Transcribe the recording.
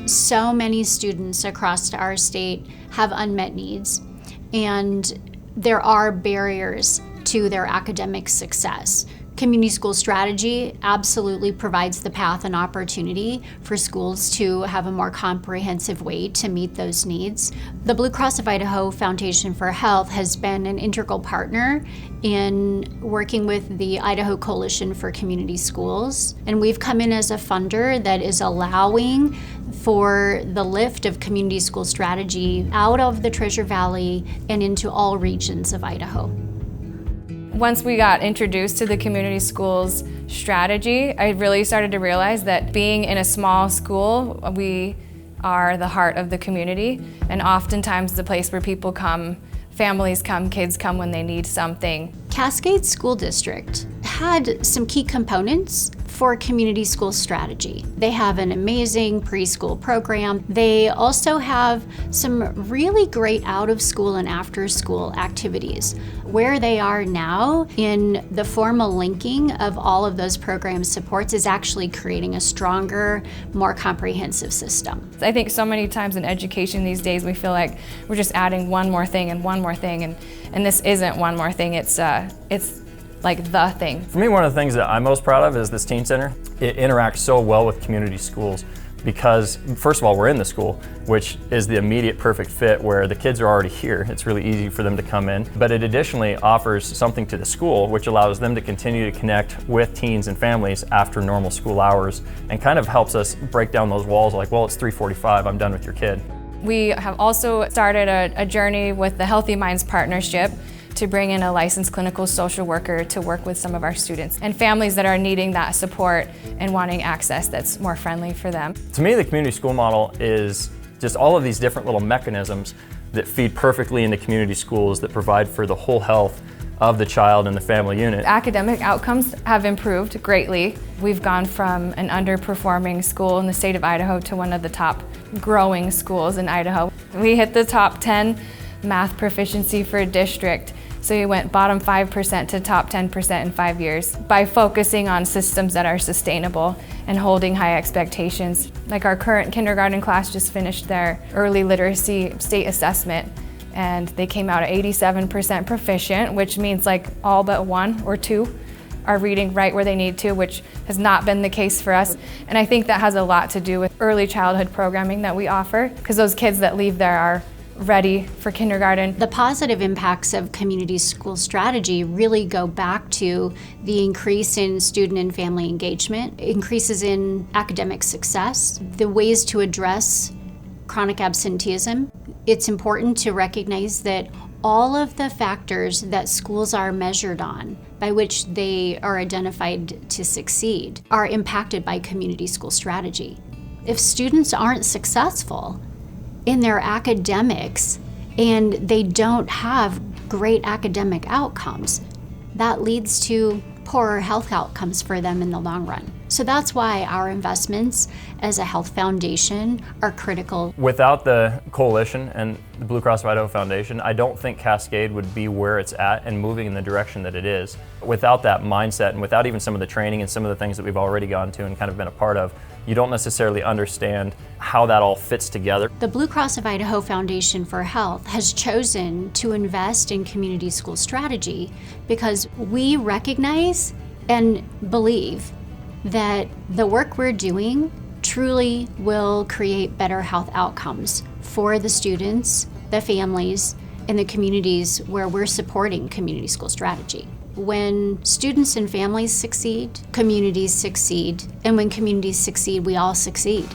So many students across our state have unmet needs, and there are barriers to their academic success. Community school strategy absolutely provides the path and opportunity for schools to have a more comprehensive way to meet those needs. The Blue Cross of Idaho Foundation for Health has been an integral partner in working with the Idaho Coalition for Community Schools, and we've come in as a funder that is allowing for the lift of community school strategy out of the Treasure Valley and into all regions of Idaho. Once we got introduced to the community schools strategy, I really started to realize that being in a small school, we are the heart of the community, and oftentimes the place where people come, families come, kids come when they need something. Cascade School District had some key components for community school strategy. They have an amazing preschool program. They also have some really great out-of-school and after-school activities. Where they are now in the formal linking of all of those program supports is actually creating a stronger, more comprehensive system. I think so many times in education these days we feel like we're just adding one more thing and one more thing, and this isn't one more thing, it's like the thing. For me, one of the things that I'm most proud of is this teen center. It interacts so well with community schools because, first of all, we're in the school, which is the immediate perfect fit where the kids are already here. It's really easy for them to come in, but it additionally offers something to the school which allows them to continue to connect with teens and families after normal school hours and kind of helps us break down those walls like, well, it's 3:45, I'm done with your kid. We have also started a journey with the Healthy Minds Partnership to bring in a licensed clinical social worker to work with some of our students and families that are needing that support and wanting access that's more friendly for them. To me, the community school model is just all of these different little mechanisms that feed perfectly into community schools that provide for the whole health of the child and the family unit. Academic outcomes have improved greatly. We've gone from an underperforming school in the state of Idaho to one of the top growing schools in Idaho. We hit the top 10 math proficiency for a district. So we went bottom 5% to top 10% in 5 years by focusing on systems that are sustainable and holding high expectations. Like our current kindergarten class just finished their early literacy state assessment, and they came out at 87% proficient, which means like all but one or two are reading right where they need to, which has not been the case for us. And I think that has a lot to do with early childhood programming that we offer, because those kids that leave there are ready for kindergarten. The positive impacts of community school strategy really go back to the increase in student and family engagement, increases in academic success, the ways to address chronic absenteeism. It's important to recognize that all of the factors that schools are measured on, by which they are identified to succeed, are impacted by community school strategy. If students aren't successful in their academics and they don't have great academic outcomes, that leads to poorer health outcomes for them in the long run. So that's why our investments as a health foundation are critical. Without the coalition and the Blue Cross of Idaho Foundation, I don't think Cascade would be where it's at and moving in the direction that it is. Without that mindset and without even some of the training and some of the things that we've already gone to and kind of been a part of, you don't necessarily understand how that all fits together. The Blue Cross of Idaho Foundation for Health has chosen to invest in community school strategy because we recognize and believe that the work we're doing truly will create better health outcomes for the students, the families, and the communities where we're supporting community school strategy. When students and families succeed, communities succeed, and when communities succeed, we all succeed.